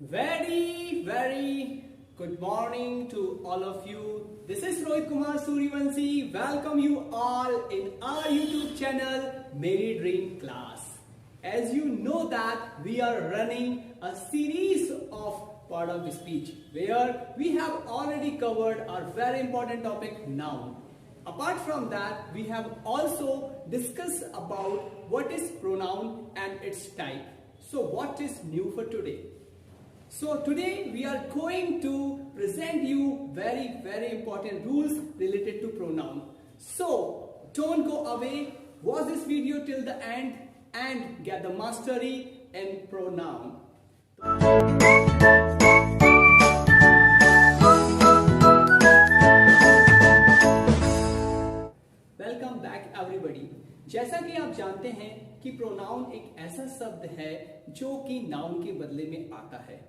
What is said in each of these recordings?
Very good morning to all of you. This is Rohit Kumar Suryavanshi. Welcome you all in our YouTube channel, Meri Dream Class. As you know that we are running a series of part of speech where we have already covered our very important topic noun. Apart from that, we have also discussed about what is pronoun and its type. So what is new for today? So today we are going to present you very important rules related to pronoun. So don't go away, watch this video till the end and get the mastery in pronoun. Welcome back everybody. जैसा कि आप जानते हैं कि pronoun एक ऐसा शब्द है जो कि नाउन के बदले में आता है,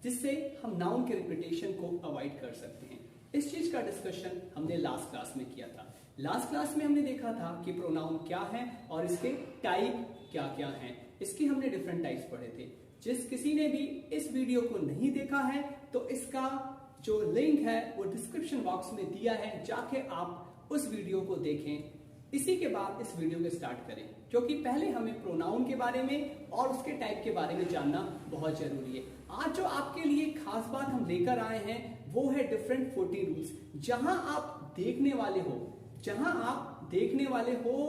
जिससे हम नाउन के रिपीटेशन को अवॉइड कर सकते हैं। इस चीज का डिस्कशन हमने लास्ट क्लास में किया था। लास्ट क्लास में हमने देखा था कि प्रोनाउन क्या है और इसके टाइप क्या क्या हैं। इसके हमने डिफरेंट टाइप्स पढ़े थे। जिस किसी ने भी इस वीडियो को नहीं देखा है तो इसका जो लिंक है वो डिस्क्रिप्शन बॉक्स में दिया है, जाके आप उस वीडियो को देखें। इसी के बाद इस वीडियो को स्टार्ट करें, क्योंकि पहले हमें प्रोनाउन के बारे में और उसके टाइप के बारे में जानना बहुत जरूरी है। आज जो आपके लिए खास बात हम लेकर आए हैं वो है डिफरेंट 40 रूल्स। जहां आप देखने वाले हो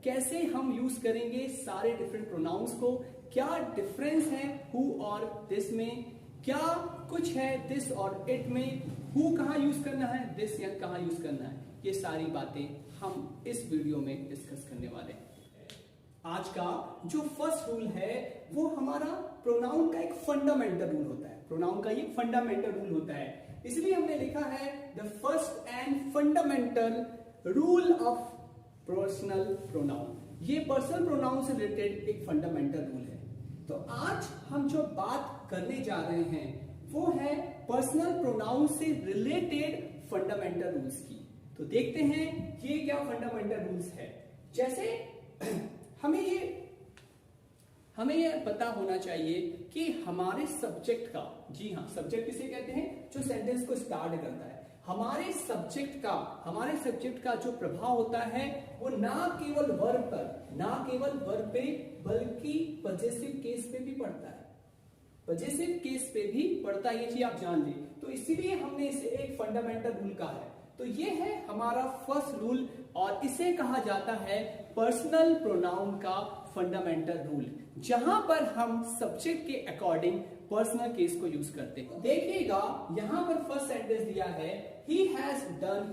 कैसे हम यूज करेंगे सारे डिफरेंट प्रोनाउंस को, क्या डिफरेंस है हु और दिस में, क्या कुछ है दिस और इट में, हु कहां यूज करना है, दिस या कहां यूज करना है, ये सारी बातें हम इस वीडियो में डिस्कस करने वाले हैं। आज का जो फर्स्ट रूल है वो हमारा प्रोनाउन का एक फंडामेंटल रूल होता है। प्रोनाउन का ये फंडामेंटल रूल होता है, इसलिए हमने लिखा है the first and fundamental rule of personal pronoun. ये पर्सनल प्रोनाउन से रिलेटेड एक फंडामेंटल रूल है। तो आज हम जो बात करने जा रहे हैं वो है पर्सनल प्रोनाउन से रिलेटेड फंडामेंटल रूल्स की। तो देखते हैं ये क्या फंडामेंटल रूल्स है। जैसे हमें ये पता होना चाहिए कि हमारे सब्जेक्ट का, जी हाँ, सब्जेक्ट किसे कहते हैं, जो सेंटेंस को स्टार्ट करता है। हमारे सब्जेक्ट का जो प्रभाव होता है वो ना केवल वर्ब पे बल्कि पजेसिव केस पे भी पड़ता है। पजेसिव केस पे भी पड़ता है, ये चीज आप जान लें। तो इसीलिए हमने इसे एक फंडामेंटल रूल कहा है। तो ये है हमारा फर्स्ट रूल और इसे कहा जाता है पर्सनल प्रोनाउन का फंडामेंटल रूल, जहां पर हम सब्जेक्ट के अकॉर्डिंग पर्सनल केस को यूज करते हैं। देखिएगा यहां पर फर्स्ट सेंटेंस दिया है he has done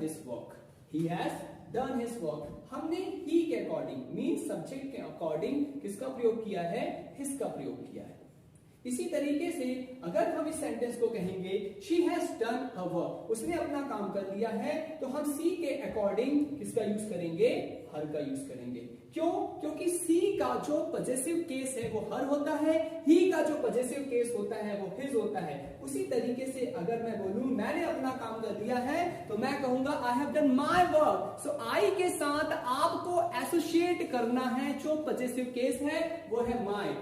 his work. हमने ही के अकॉर्डिंग मीन सब्जेक्ट के अकॉर्डिंग किसका प्रयोग किया है, हिज का प्रयोग किया है। इसी तरीके से अगर हम इस सेंटेंस को कहेंगे she has done her work, उसने अपना काम कर लिया है, तो हम सी के अकॉर्डिंग किसका यूज करेंगे, हर का यूज करेंगे। क्यों? क्योंकि सी का जो पजेसिव केस है वो हर होता है, ही का जो पजेसिव केस होता है वो हिज होता है। उसी तरीके से अगर मैं बोलूं मैंने अपना काम कर दिया है तो मैं कहूंगा I have done my work. So I के साथ आपको एसोसिएट करना है जो पजेसिव केस है वो है माय।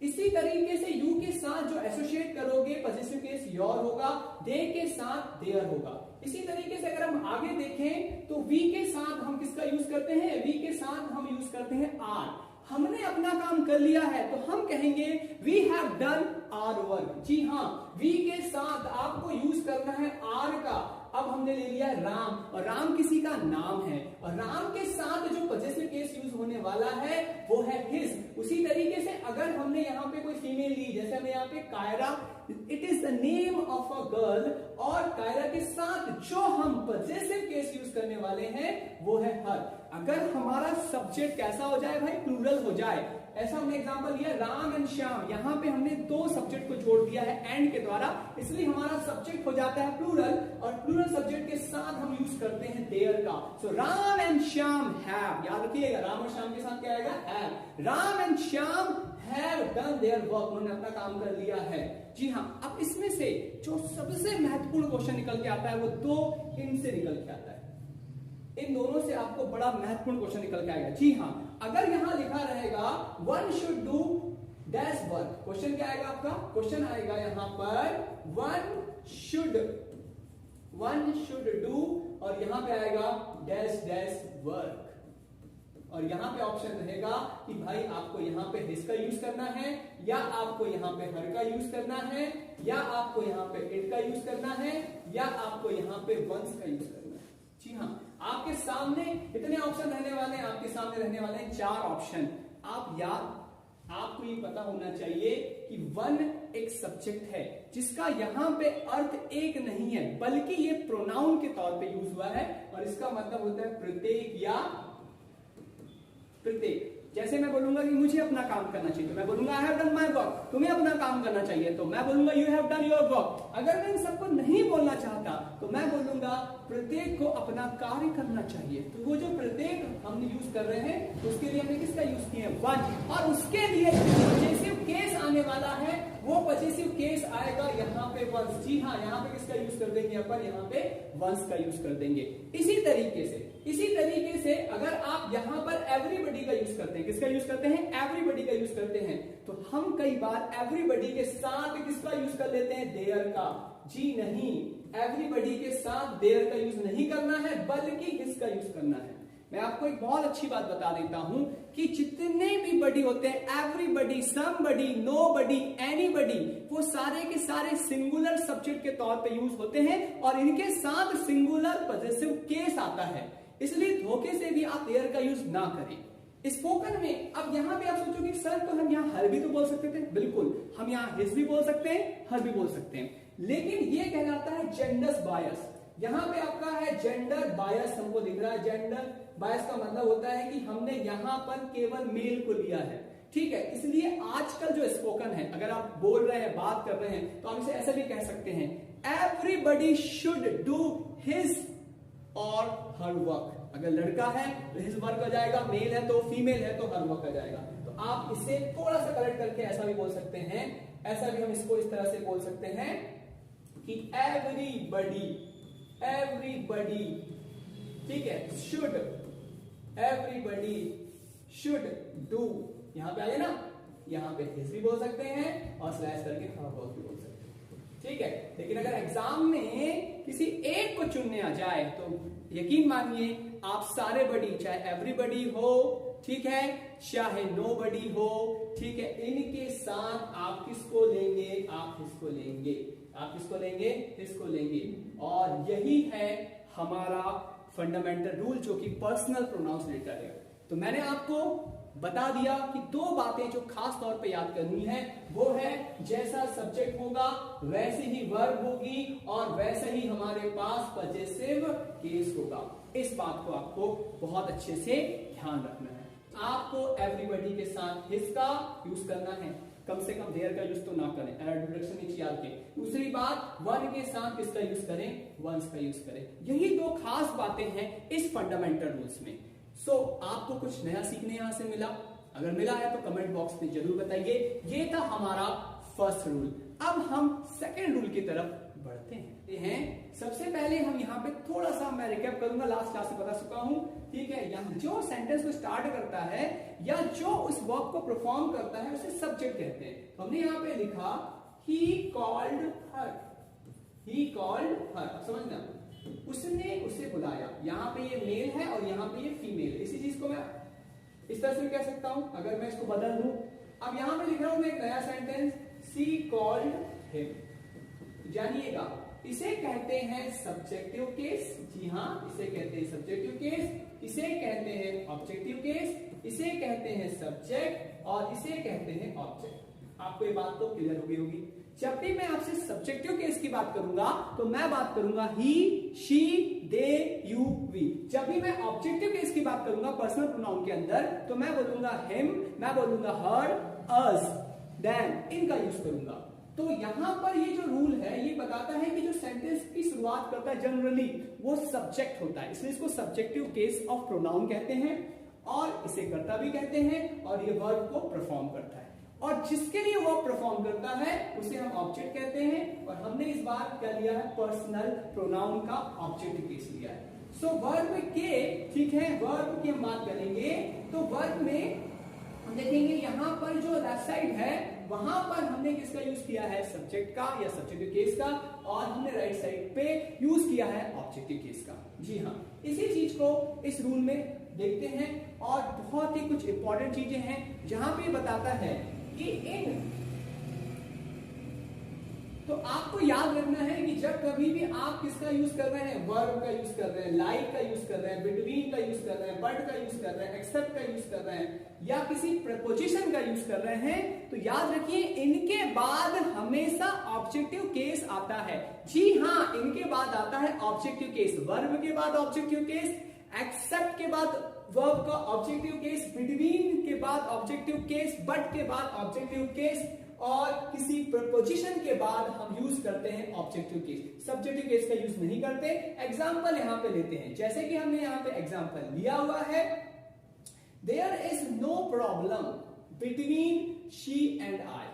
इसी तरीके से यू के साथ जो एसोसिएट करोगे पजेसिव केस योर होगा, दे के साथ देयर होगा। इसी तरीके से अगर हम आगे देखें तो वी के साथ हम किसका यूज करते हैं, वी के साथ हम यूज करते हैं आर। हमने अपना काम कर लिया है तो हम कहेंगे we have done our work. जी हाँ, वी के साथ आपको यूज करना है आर का। अब हमने ले लिया राम, और राम किसी का नाम है, और राम के साथ जो पजेसिव केस यूज होने वाला है वो है हिज। उसी तरीके से अगर हमने यहाँ पे कोई फीमेल ली, जैसे हमें यहाँ पे Kaira, it is the name of a girl, और कायरा के साथ जो हम पजेसिव केस यूज करने वाले हैं वो है हर। अगर हमारा सब्जेक्ट कैसा हो जाए भाई, प्लूरल हो जाए, ऐसा हमने एग्जांपल लिया राम एंड श्याम, यहां पे हमने दो सब्जेक्ट को जोड़ दिया है एंड के द्वारा, इसलिए हमारा सब्जेक्ट हो जाता है प्लूरल, और प्लूरल सब्जेक्ट के साथ हम यूज करते हैं देयर का। सो राम एंड श्याम हैव, याद रखिएगा राम और श्याम के साथ क्या आएगा, have. Ram and Shyam have done their work, उन्होंने अपना काम कर लिया है। जी हाँ, अब इसमें से जो सबसे महत्वपूर्ण क्वेश्चन निकल के आता है वो दो इनसे निकल के आता है। इन दोनों से आपको बड़ा महत्वपूर्ण क्वेश्चन निकल के आएगा। जी हाँ, अगर यहां लिखा रहेगा one should do dash work. Question क्या आएगा आपका? क्वेश्चन आएगा यहां पर वन शुड डू, और यहां पे आएगा डैश डैश वर्क। और यहां पे ऑप्शन रहेगा कि भाई आपको यहां पे हिज का यूज करना है, या आपको यहां पे हर का यूज करना है, या आपको यहां पे इट का यूज करना है, या आपको यहां पे वंस का यूज करना है। जी हाँ, आपके सामने इतने ऑप्शन रहने वाले हैं, आपके सामने रहने वाले हैं 4 ऑप्शन। आपको ये पता होना चाहिए कि वन एक सब्जेक्ट है जिसका यहां पे अर्थ एक नहीं है, बल्कि ये प्रोनाउन के तौर पे यूज हुआ है, और इसका मतलब होता है प्रत्येक या प्रत्येक। जैसे मैं बोलूंगा कि मुझे अपना काम करना चाहिए, तो मैं बोलूंगा आई हैव डन माय वर्क। तुम्हें अपना काम करना चाहिए, तो मैं बोलूंगा you have done your work. अगर मैं इन सबको नहीं बोलना चाहता, तो मैं बोलूंगा प्रत्येक को अपना कार्य करना चाहिए। तो वो जो प्रत्येक हम यूज कर रहे हैं, तो उसके लिए हमने किसका यूज किया है? वन। और उसके लिए पजेसिव केस आने वाला है, वो पजेसिव केस आएगा यहाँ पे वंस। जी हाँ, यहाँ पे किसका यूज कर देंगे अपन? यहाँ पे वंस का यूज कर देंगे। इसी तरीके से अगर आप यहाँ पर एवरीबडी का यूज करते हैं, किसका यूज करते हैं? एवरीबडी का यूज करते हैं, तो हम कई बार एवरीबडी के साथ किसका यूज कर लेते हैं? देयर का। जी नहीं, एवरीबडी के साथ देयर का यूज नहीं करना है, बल्कि हिज का यूज करना है। मैं आपको एक बहुत अच्छी बात बता देता हूं कि जितने भी बडी होते हैं, एवरीबडी, समबडी, नोबडी, एनीबडी, वो सारे के सारे सिंगुलर सब्जेक्ट के तौर पे यूज होते हैं, और इनके साथ सिंगुलर पजेसिव केस आता है। इसलिए धोखे से भी आप देयर का यूज ना करें। स्पोकन में अब यहां पे आप सोचोगे सर, तो हम यहां हर भी तो बोल सकते थे। बिल्कुल, हम यहां हिज भी बोल सकते हैं, हर भी बोल सकते हैं, लेकिन ये कहलाता है जेंडर बायस। यहां पे आपका है जेंडर बायस, हमको दिख रहा है। जेंडर बायस का मतलब होता है कि हमने यहां पर केवल मेल को लिया है, ठीक है। इसलिए आजकल जो स्पोकन है, अगर आप बोल रहे हैं, बात कर रहे हैं, तो आप इसे ऐसे भी कह सकते हैं, एवरीबडी शुड डू हिज और हर वर्क। अगर लड़का है तो हिज वर्क आ जाएगा, मेल है तो, फीमेल है तो हर वर्क आ जाएगा। तो आप इसे थोड़ा सा करेक्ट करके ऐसा भी बोल सकते हैं, ऐसा भी हम इसको इस तरह से बोल सकते हैं कि एवरीबडी, ठीक है, शुड, एवरीबडी शुड डू। यहां पे आइए ना, यहां पे हिज भी बोल सकते हैं और स्लैश करके हर वर्क भी बोल सकते हैं, ठीक है। लेकिन अगर एग्जाम में किसी एक को चुनने आ जाए, तो यकीन मानिए आप सारे बडी, चाहे एवरीबडी हो, ठीक है, चाहे नोबडी हो, ठीक है, इनके साथ आप किसको लेंगे? आप हिस्को लेंगे। आप किसको लेंगे? हिस्को लेंगे। और यही है हमारा फंडामेंटल रूल, जो कि पर्सनल प्रोनाउंस रिलेटेड है। तो मैंने आपको बता दिया कि 2 बातें जो खास तौर पे याद करनी है, वो है जैसा सब्जेक्ट होगा वैसे ही वर्ब होगी, और वैसे ही हमारे पास पजेसिव केस होगा। इस बात को आपको बहुत अच्छे से ध्यान रखना है। आपको एवरीबडी के साथ हिज का यूज करना है, कम से कम देयर का यूज तो ना करें, इंट्रोडक्शन नीचे याद के। दूसरी बात, वन के साथ किसका यूज करें? वंस का यूज करें। यही 2 खास बातें हैं इस फंडामेंटल रूल्स में। सो आपको कुछ नया सीखने यहां से मिला? अगर मिला है तो कमेंट बॉक्स में जरूर बताइए। ये था हमारा फर्स्ट रूल। अब हम सेकेंड रूल की तरफ बढ़ते हैं। सबसे पहले हम यहाँ पे थोड़ा सा मैं रिकैप करूंगा, लास्ट क्लास से बता चुका हूं, ठीक है। यहाँ जो सेंटेंस को स्टार्ट करता है या जो उस वर्ब को परफॉर्म करता है, उसे सब्जेक्ट कहते हैं। तो हमने यहाँ पे लिखा he called her, he called her। समझना, उसने उसे बुलाया। यहाँ पे ये मेल है और यहाँ पे ये फीमेल है। इसी चीज को मैं इस तरह से कह सकता हूं, अगर मैं इसको बदल दूं। अब यहाँ पे लिख रहा हूं मैं एक नया सेंटेंस, she called him। जानिएगा, इसे कहते हैं सब्जेक्टिव केस। जी हाँ, इसे कहते हैं सब्जेक्टिव केस, इसे कहते हैं ऑब्जेक्टिव केस, इसे कहते हैं सब्जेक्ट, और इसे कहते हैं ऑब्जेक्ट। आपको ये बात तो क्लियर हो गई होगी। जब भी मैं आपसे सब्जेक्टिव केस की बात करूंगा, तो मैं बात करूंगा ही, शी, दे, यू, वी। जब भी मैं ऑब्जेक्टिव केस की बात करूंगा पर्सनल प्रोनाउन के अंदर, तो मैं बोलूंगा हिम, मैं बोलूंगा हर, अस, देम, इनका यूज करूंगा। तो यहां पर ये जो रूल है, ये बताता है कि जो सेंटेंस की शुरुआत करता है जनरली वो सब्जेक्ट होता है, इसलिए इसको सब्जेक्टिव केस ऑफ प्रोनाउन कहते हैं, और इसे कर्ता भी कहते हैं, और ये वर्ब को परफॉर्म करता है। और जिसके लिए वर्ब परफॉर्म करता है उसे हम ऑब्जेक्ट कहते हैं, और हमने इस बार क्या लिया है? पर्सनल प्रोनाउन का ऑब्जेक्टिव केस लिया है। सो वर्ब के, ठीक है, वर्ब की हम बात करेंगे तो वर्ब में हम देखेंगे यहाँ पर जो लेफ्ट साइड है वहां पर हमने किसका यूज किया है, सब्जेक्ट का या सब्जेक्टिव केस का, और हमने राइट साइड पे यूज किया है ऑब्जेक्टिव केस का। जी हाँ, इसी चीज को इस रूल में देखते हैं और बहुत ही कुछ इंपॉर्टेंट चीजें हैं जहां पे बताता है कि इन, तो आपको याद रखना है कि जब कभी भी आप किसका यूज कर रहे हैं, वर्ब का यूज कर रहे हैं, लाइक का यूज कर रहे हैं, बिटवीन का यूज कर रहे हैं, बट का यूज कर रहे हैं, एक्सेप्ट का यूज कर रहे हैं या किसी प्रपोजिशन का यूज कर रहे हैं, तो याद रखिए इनके बाद हमेशा ऑब्जेक्टिव केस आता है। जी हाँ, इनके बाद आता है ऑब्जेक्टिव केस, वर्ब के बाद ऑब्जेक्टिव केस, एक्सेप्ट के बाद वर्ब का ऑब्जेक्टिव केस, बिटवीन के बाद ऑब्जेक्टिव केस, बट के बाद ऑब्जेक्टिव केस, और किसी प्रपोजिशन के बाद हम यूज करते हैं ऑब्जेक्टिव केस। सब्जेक्टिव केस का यूज नहीं करते। एग्जांपल यहां पे लेते हैं, जैसे कि हमने यहां पे एग्जांपल लिया हुआ है, there is no problem between she and I.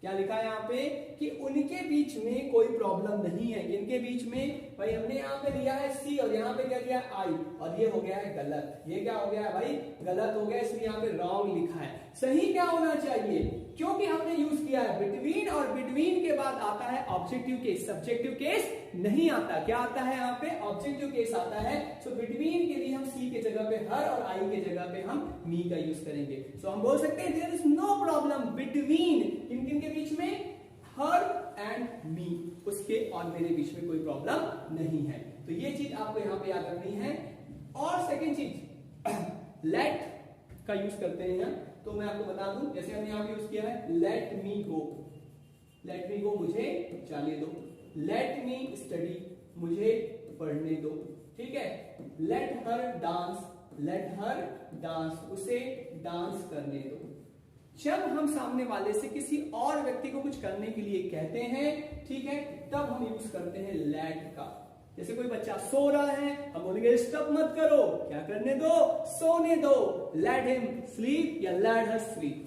क्या लिखा है यहाँ पे कि उनके बीच में कोई प्रॉब्लम नहीं है। इनके बीच में भाई हमने यहाँ पे लिया है सी और यहाँ पे क्या लिया है आई, और ये हो गया है गलत। ये क्या हो गया है भाई, गलत हो गया, इसलिए यहाँ पे रॉन्ग लिखा है। सही क्या होना चाहिए, क्योंकि हमने यूज किया है बिटवीन, और बिटवीन के बाद आता है ऑब्जेक्टिव केस, सब्जेक्टिव केस नहीं आता। क्या आता है यहाँ पे, ऑब्जेक्टिव केस आता है। सो बिटवीन के लिए हम सी के जगह पे हर और आई के जगह पे हम मी का यूज करेंगे। सो हम बोल सकते हैं there is no problem between, किन के बीच में, हर एंड मी, उसके और मेरे बीच में कोई प्रॉब्लम नहीं है। तो ये चीज आपको यहाँ पे याद रखनी है। और सेकेंड चीज लेट का यूज करते हैं, तो मैं आपको बता दूं, जैसे हमने यहाँ पे यूज किया है लेट मी गो, लेट मी गो मुझे जाने दो, लेट मी स्टडी मुझे पढ़ने दो, ठीक है। Let her dance, let her dance उसे डांस करने दो। जब हम सामने वाले से किसी और व्यक्ति को कुछ करने के लिए कहते हैं, ठीक है, तब हम यूज करते हैं लेट का। जैसे कोई बच्चा सो रहा है, हम बोलेंगे डिस्टर्ब मत करो, क्या करने दो, सोने दो, लेट हिम स्लीप या लेट हर स्लीप।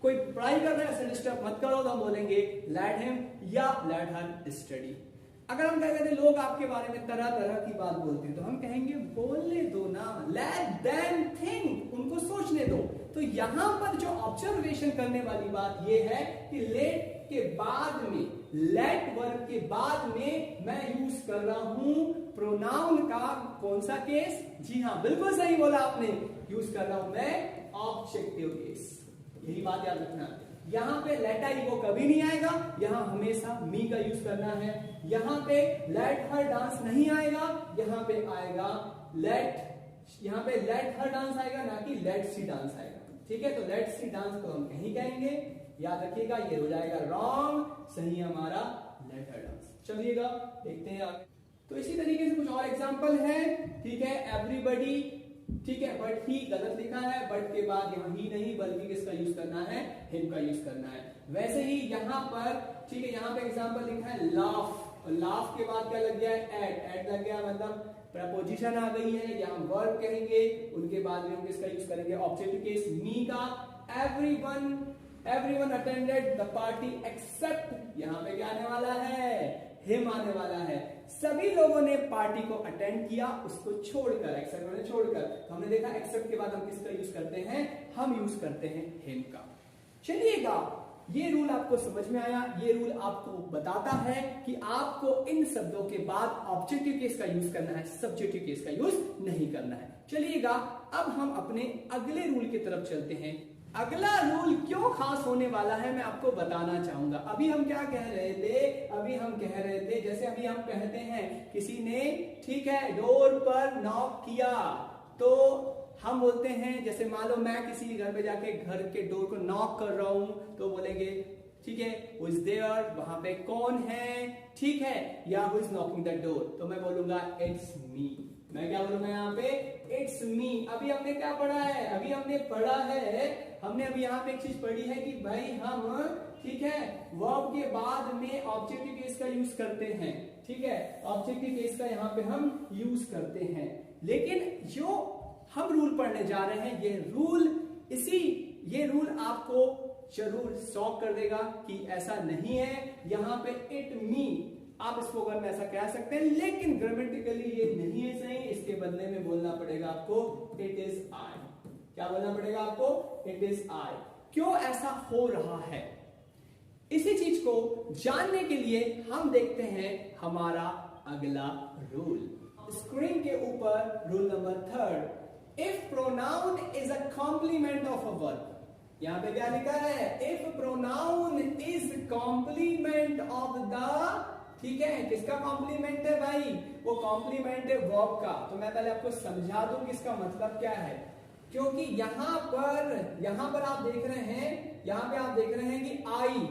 कोई पढ़ाई कर रहा है, डिस्टर्ब मत करो, तो हम बोलेंगे लेट हिम या लेट हर स्टडी। अगर हम कहते हैं लोग आपके बारे में तरह तरह की बात बोलते हैं, तो हम कहेंगे बोलने दो ना, लेट देम थिंक, उनको सोचने दो। तो यहां पर जो ऑब्जर्वेशन करने वाली बात यह है कि लेट के बाद में, लेट वर्ब के बाद में मैं यूज कर रहा हूं प्रोनाउन का कौन सा केस, जी हां बिल्कुल सही बोला आपने, यूज कर रहा हूं मैं ऑब्जेक्टिव केस। यही बात याद रखना। यहां पे लेट आई वो कभी नहीं आएगा, यहां हमेशा मी का यूज करना है। यहां पे लेट हर डांस नहीं आएगा, यहां पे आएगा लेट, यहां पे लेट हर डांस आएगा, ना कि लेट सी डांस आएगा, ठीक है। तो लेट सी डांस को हम कहीं कहेंगे, याद रखिएगा, ये हो जाएगा रॉन्ग, सही हमारा लेट हर डांस। चलिएगा देखते हैं आगे। तो इसी तरीके से कुछ और एग्जांपल है, ठीक है। एवरीबॉडी, ठीक है, बट ही गलत लिखा है, बट के बाद यहाँ ही नहीं बल्कि किसका यूज करना है, हिम का यूज करना है। वैसे ही यहाँ पर, ठीक है, यहाँ पे एग्जांपल लिखा है लाफ, और लाफ के बाद क्या लग गया है, एड लग गया, मतलब प्रपोजिशन आ गई है, यहाँ वर्ब कहेंगे, उनके बाद में हम किसका यूज करेंगे, ऑब्जेक्टिव केस मी का। Everyone attended the party except, यहाँ पे क्या आने वाला है, हिम आने वाला है। सभी लोगों ने पार्टी को अटेंड किया, उसको छोड़कर, एक्सेप्ट ने छोड़कर। तो हमने देखा एक्सेप्ट के बाद हम किसका यूज करते हैं, हम यूज करते हैं हिम का। चलिएगा, ये रूल आपको समझ में आया। ये रूल आपको बताता है कि आपको इन शब्दों के बाद ऑब्जेक्टिव केस का यूज करना है, सब्जेक्टिव केस का यूज नहीं करना है। चलिएगा, अब हम अपने अगले रूल की तरफ चलते हैं। अगला रूल क्यों खास होने वाला है मैं आपको बताना चाहूंगा। अभी हम क्या कह रहे थे, अभी हम कह रहे थे, जैसे अभी हम कहते हैं किसी ने, ठीक है, डोर पर नॉक किया, तो हम बोलते हैं, जैसे मान लो मैं किसी घर पे जाके घर के डोर को नॉक कर रहा हूं, तो बोलेंगे, ठीक है, हु इज देयर, वहां पे कौन है, ठीक है, या who is knocking the door, तो मैं बोलूंगा इट्स मी। मैं क्या बोलूंगा यहाँ पे, इट्स मी। अभी हमने क्या पढ़ा है, अभी हमने पढ़ा है, हमने अभी यहाँ पे एक चीज पढ़ी है कि भाई हम, ठीक है, वर्ब के बाद में ऑब्जेक्टिव केस का यूज करते हैं, ठीक है, ऑब्जेक्टिव केस का यहाँ पे हम यूज करते हैं। लेकिन जो हम रूल पढ़ने जा रहे हैं, ये रूल आपको जरूर शॉक कर देगा कि ऐसा नहीं है। यहाँ पे इट मी, आप इसको अगर में ऐसा कह सकते हैं, लेकिन ग्रामेटिकली ये नहीं है सही। इसके बदले में बोलना पड़ेगा आपको इट इज आई। क्या बोलना पड़ेगा आपको? It is I. क्यों ऐसा हो रहा है, इसी चीज को जानने के लिए हम देखते हैं हमारा अगला रूल। स्क्रीन के ऊपर rule number 3, if pronoun is a complement of a verb. यहां पे क्या लिखा है? If pronoun is complement of the, ठीक है, किसका कॉम्प्लीमेंट है भाई? वो कॉम्प्लीमेंट है वर्ब का। तो मैं पहले आपको समझा दूं कि इसका मतलब क्या है, क्योंकि यहां पर आप देख रहे हैं, यहां पे आप देख रहे हैं कि आई,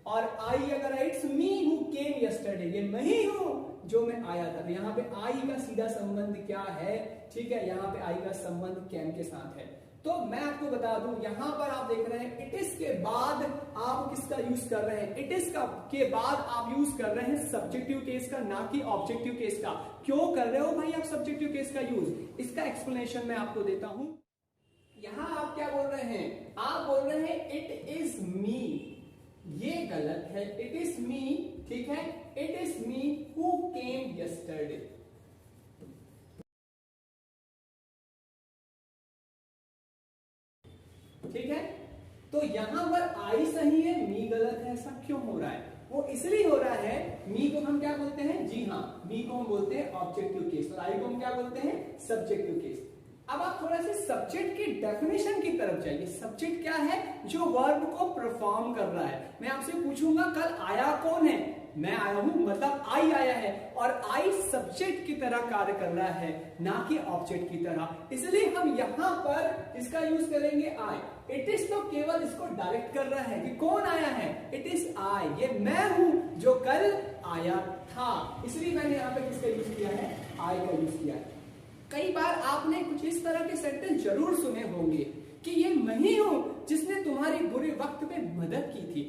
और आई अगर it's me who came yesterday, ये मैं ही हूं जो मैं आया था। तो यहाँ पे आई का सीधा संबंध क्या है? ठीक है, यहाँ पे आई का संबंध कैम के साथ है। तो मैं आपको बता दूं, यहां पर आप देख रहे हैं इट इज के बाद आप किसका यूज कर रहे हैं? इट इज का के बाद आप यूज कर रहे हैं सब्जेक्टिव केस का, ना कि ऑब्जेक्टिव केस का। क्यों कर रहे हो भाई आप सब्जेक्टिव केस का यूज? इसका एक्सप्लेनेशन मैं आपको देता हूं। यहां आप क्या बोल रहे हैं? आप बोल रहे हैं इट इज मी, ये गलत है। इट इज मी, ठीक है, it is me who came yesterday. ठीक है, तो यहां पर आई सही है, मी गलत है। ऐसा क्यों हो रहा है? वो इसलिए हो रहा है, मी को हम क्या बोलते हैं? जी हाँ, मी को हम बोलते हैं ऑब्जेक्टिव केस, और आई को हम क्या बोलते हैं? Subjective case. अब आप थोड़ा सा सब्जेक्ट की डेफिनेशन की तरफ जाइए। सब्जेक्ट क्या है? जो वर्ब को परफॉर्म कर रहा है। मैं आपसे पूछूंगा कल आया कौन है? मैं आया हूं, मतलब आई आया है, और आई सब्जेक्ट की तरह कार्य कर रहा है, ना कि ऑब्जेक्ट की तरह। इसलिए हम यहां पर इसका यूज करेंगे आई। इट इज तो केवल इसको डायरेक्ट कर रहा है कि कौन आया है? इट इज आई, ये मैं हूं जो कल आया था। इसलिए मैंने यहां पे किसका यूज किया है? आई का यूज किया है। कई बार आपने कुछ इस तरह के सेंटेंस जरूर सुने होंगे कि ये मैं ही हूं जिसने तुम्हारी बुरे वक्त में मदद की थी।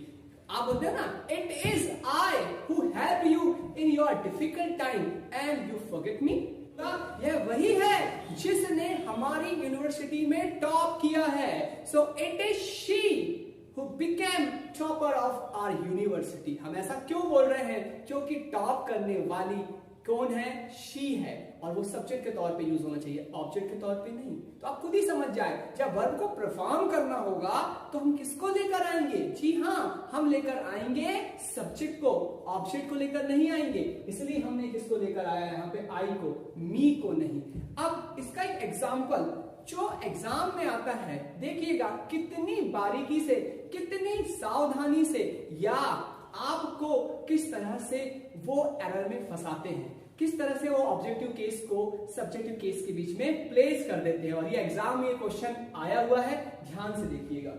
आप बोलते हैं ना, it is I who help you in your difficult time and you forget me. यह वही है जिसने हमारी यूनिवर्सिटी में टॉप किया है। So it is she who became topper of our university। हम ऐसा क्यों बोल रहे हैं? क्योंकि टॉप करने वाली कौन है? शी है, और वो सब्जेक्ट के तौर पे यूज होना चाहिए, ऑब्जेक्ट के तौर पे नहीं। तो आप खुद ही समझ जाए, जब वर्ब को परफॉर्म करना होगा तो हम किसको लेकर आएंगे? जी हाँ, हम लेकर आएंगे सब्जेक्ट को, ऑब्जेक्ट को लेकर नहीं आएंगे। इसलिए हमने किसको लेकर आया है यहाँ पे? आई को, मी को नहीं। अब इसका एक एग्जाम्पल जो एग्जाम में आता है, देखिएगा कितनी बारीकी से, कितनी सावधानी से, या आपको किस तरह से वो एरर में फंसाते हैं, किस तरह से वो ऑब्जेक्टिव केस को सब्जेक्टिव केस के बीच में प्लेस कर देते हैं। और ये एग्जाम में क्वेश्चन आया हुआ है, ध्यान से देखिएगा।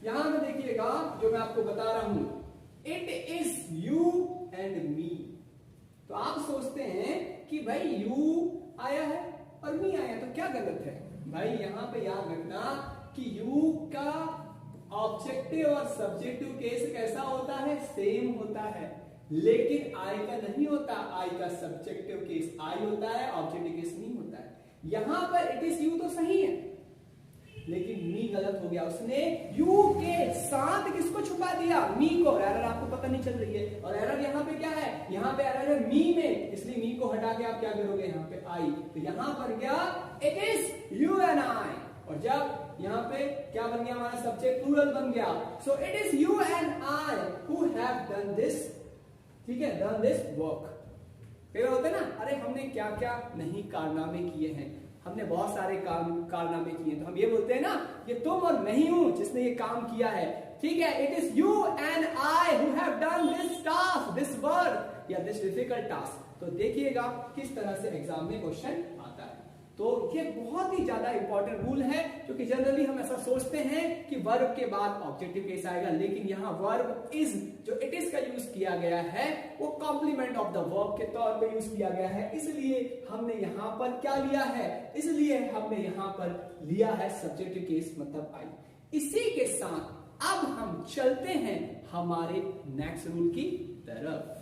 यहां पे देखिएगा जो मैं आपको बता रहा हूं, it is you and me. तो आप सोचते हैं कि भाई यू आया है और मी आया, तो क्या गलत है? भाई यहां पे याद रखना कि यू का ऑब्जेक्टिव और सब्जेक्टिव केस कैसा होता है? सेम होता है, लेकिन आई का नहीं होता। आई का सब्जेक्टिव केस आई होता है, ऑब्जेक्टिव केस नहीं होता है। यहां पर इट इज यू तो सही है, लेकिन मी गलत हो गया। उसने यू के साथ किसको छुपा दिया? मी को। एरर आपको पता नहीं चल रही है, और एरर यहाँ पे क्या है? यहाँ पे एरर है मी में, इसलिए मी को हटा के आप क्या करोगे? यहाँ पे आई। तो यहाँ पर क्या? It is you and I. और जब यहाँ पे क्या बन गया? हमारा सब्जेक्ट प्लूरल बन गया। So it is you and I who have done this, ठीक है, डन दिस वर्क। फिर होते ना, अरे हमने क्या क्या नहीं कारनामे किए हैं, हमने बहुत सारे कारनामे किए। तो हम ये बोलते हैं ना, ये तुम और मैं ही हूं जिसने ये काम किया है, ठीक है। It is you and I who have done this task, this work, या दिस डिफिकल्ट टास्क। तो देखिएगा किस तरह से एग्जाम में क्वेश्चन आता है। तो ये बहुत ही ज्यादा इंपॉर्टेंट रूल है, क्योंकि जनरली हम ऐसा सोचते हैं कि वर्ब के बाद ऑब्जेक्टिव केस आएगा, लेकिन यहाँ वर्ब इज जो इट इज का यूज किया गया है वो कॉम्प्लीमेंट ऑफ द वर्ब के तौर पे यूज किया गया है। इसलिए हमने यहाँ पर क्या लिया है? इसलिए हमने यहाँ पर लिया है सब्जेक्टिव केस, मतलब आई। इसी के साथ अब हम चलते हैं हमारे नेक्स्ट रूल की तरफ।